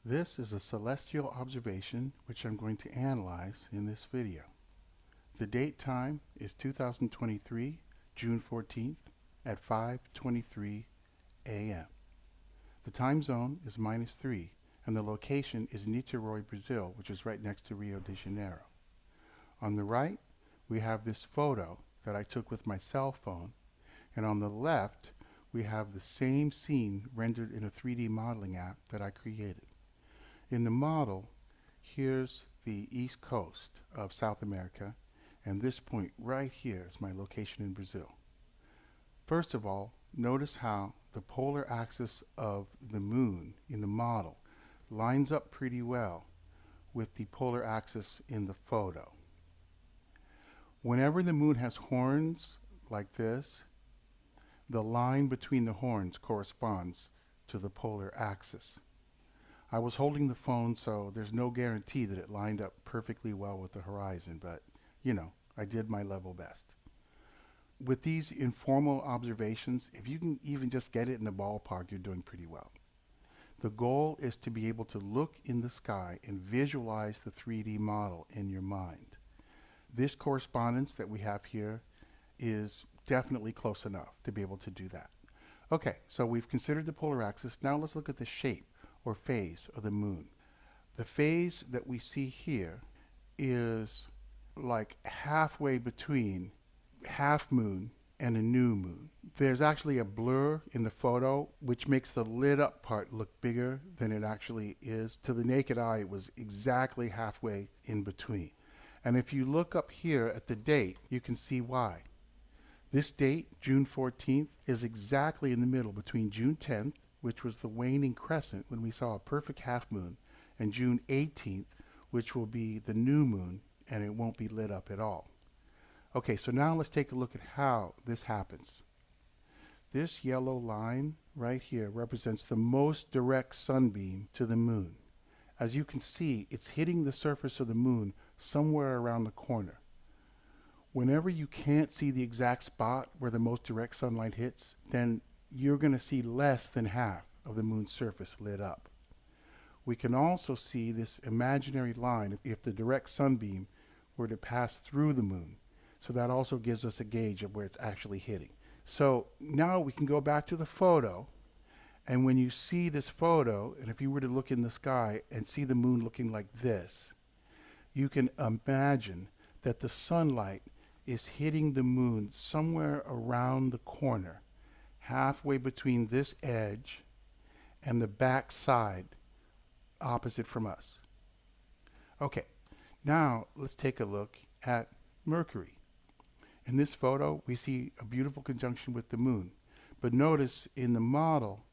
This is a celestial observation which I'm going to analyze in this video. The date time is 2023, June 14th at 5:23 a.m. The time zone is -3 and the location is Niteroi, Brazil, which is right next to Rio de Janeiro. On the right, we have this photo that I took with my cell phone, and on the left, we have the same scene rendered in a 3D modeling app that I created. In the model, here's the east coast of South America, and this point right here is my location in Brazil. First of all, notice how the polar axis of the moon in the model lines up pretty well with the polar axis in the photo. Whenever the moon has horns like this, the line between the horns corresponds to the polar axis. I was holding the phone, so there's no guarantee that it lined up perfectly well with the horizon, but I did my level best. With these informal observations, if you can even just get it in the ballpark, you're doing pretty well. The goal is to be able to look in the sky and visualize the 3D model in your mind. This correspondence that we have here is definitely close enough to be able to do that. Okay, so we've considered the polar axis. Now let's look at the shape or phase of the moon. The phase that we see here is like halfway between half moon and a new moon. There's actually a blur in the photo which makes the lit up part look bigger than it actually is. To the naked eye, it was exactly halfway in between. And if you look up here at the date, you can see why. This date, June 14th, is exactly in the middle between June 10th, which was the waning crescent when we saw a perfect half moon, and June 18th, which will be the new moon, and it won't be lit up at all. Okay, so now let's take a look at how this happens. This yellow line right here represents the most direct sunbeam to the moon. As you can see, it's hitting the surface of the moon somewhere around the corner. Whenever you can't see the exact spot where the most direct sunlight hits, then you're going to see less than half of the moon's surface lit up. We can also see this imaginary line if the direct sunbeam were to pass through the moon. So that also gives us a gauge of where it's actually hitting. So now we can go back to the photo, and when you see this photo, and if you were to look in the sky and see the moon looking like this, you can imagine that the sunlight is hitting the moon somewhere around the corner, halfway between this edge and the back side opposite from us. Okay, now let's take a look at Mercury. In this photo, we see a beautiful conjunction with the moon. But notice in the model,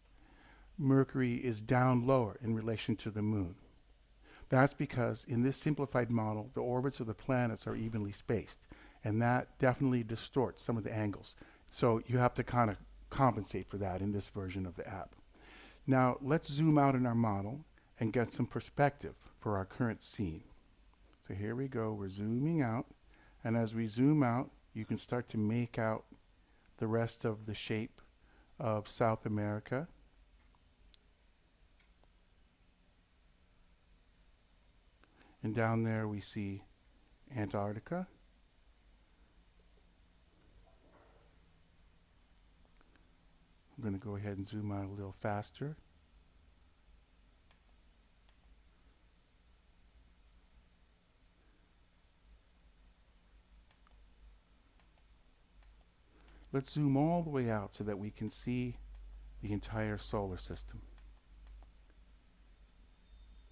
Mercury is down lower in relation to the moon. That's because in this simplified model, the orbits of the planets are evenly spaced, and that definitely distorts some of the angles. So you have to kind of compensate for that in this version of the app. Now let's zoom out in our model and get some perspective for our current scene. So here we go, we're zooming out, and as we zoom out, you can start to make out the rest of the shape of South America. And down there we see Antarctica. I'm going to go ahead and zoom out a little faster. Let's zoom all the way out so that we can see the entire solar system.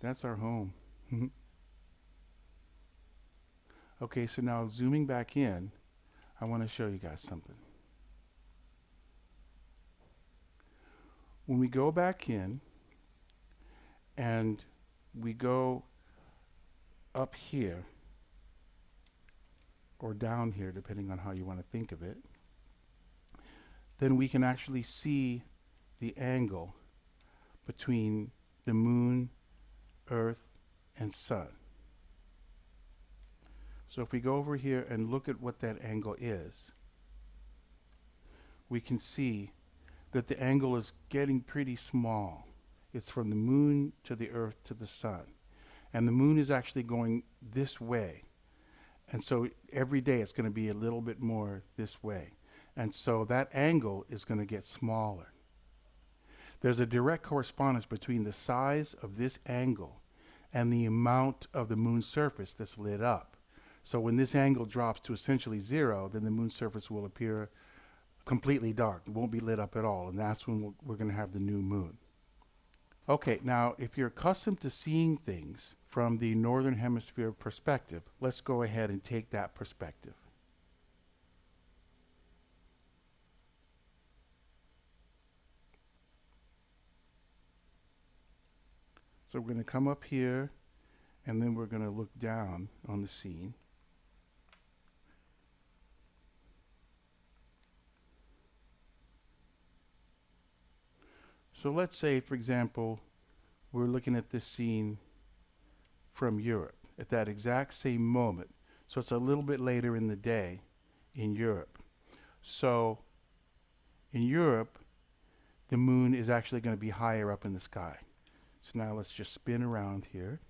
That's our home. Okay, so now zooming back in, I want to show you guys something. When we go back in and we go up here or down here, depending on how you want to think of it, then we can actually see the angle between the moon, earth, and sun. So if we go over here and look at what that angle is, we can see that the angle is getting pretty small. It's from the moon to the earth to the sun. And the moon is actually going this way. And so every day it's going to be a little bit more this way. And so that angle is going to get smaller. There's a direct correspondence between the size of this angle and the amount of the moon's surface that's lit up. So when this angle drops to essentially zero, then the moon's surface will appear completely dark. It won't be lit up at all. And that's when we're going to have the new moon. Okay, now if you're accustomed to seeing things from the northern hemisphere perspective, let's go ahead and take that perspective. So we're going to come up here, and then we're going to look down on the scene. So let's say, for example, we're looking at this scene from Europe at that exact same moment. So it's a little bit later in the day in Europe. So in Europe, the moon is actually going to be higher up in the sky. So now let's just spin around here.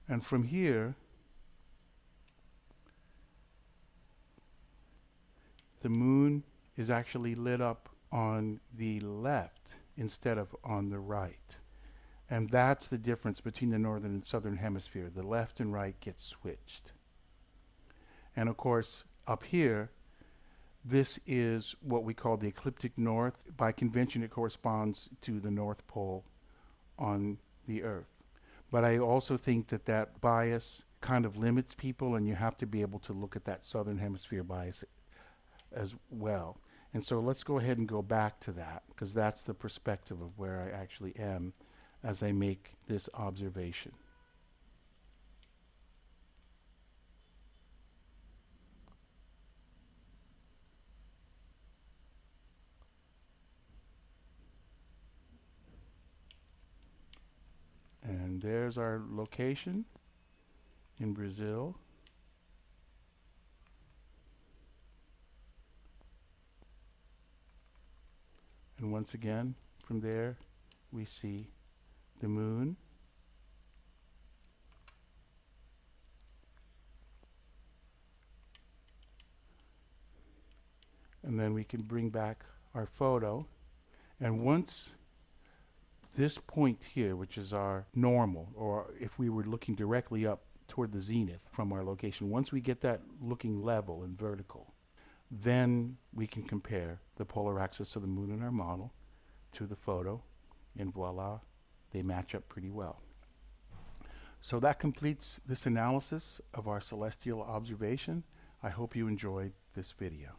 And from here, the moon is actually lit up on the left instead of on the right. And that's the difference between the northern and southern hemisphere. The left and right get switched. And of course, up here, this is what we call the ecliptic north. By convention, it corresponds to the North Pole on the Earth. But I also think that that bias kind of limits people, and you have to be able to look at that southern hemisphere bias as well. And so let's go ahead and go back to that, because that's the perspective of where I actually am as I make this observation. And there's our location in Brazil. And once again, from there, we see the moon. And then we can bring back our photo. And once this point here, which is our normal, or if we were looking directly up toward the zenith from our location, once we get that looking level and vertical, then we can compare the polar axis of the moon in our model to the photo, and voila, they match up pretty well. So that completes this analysis of our celestial observation. I hope you enjoyed this video.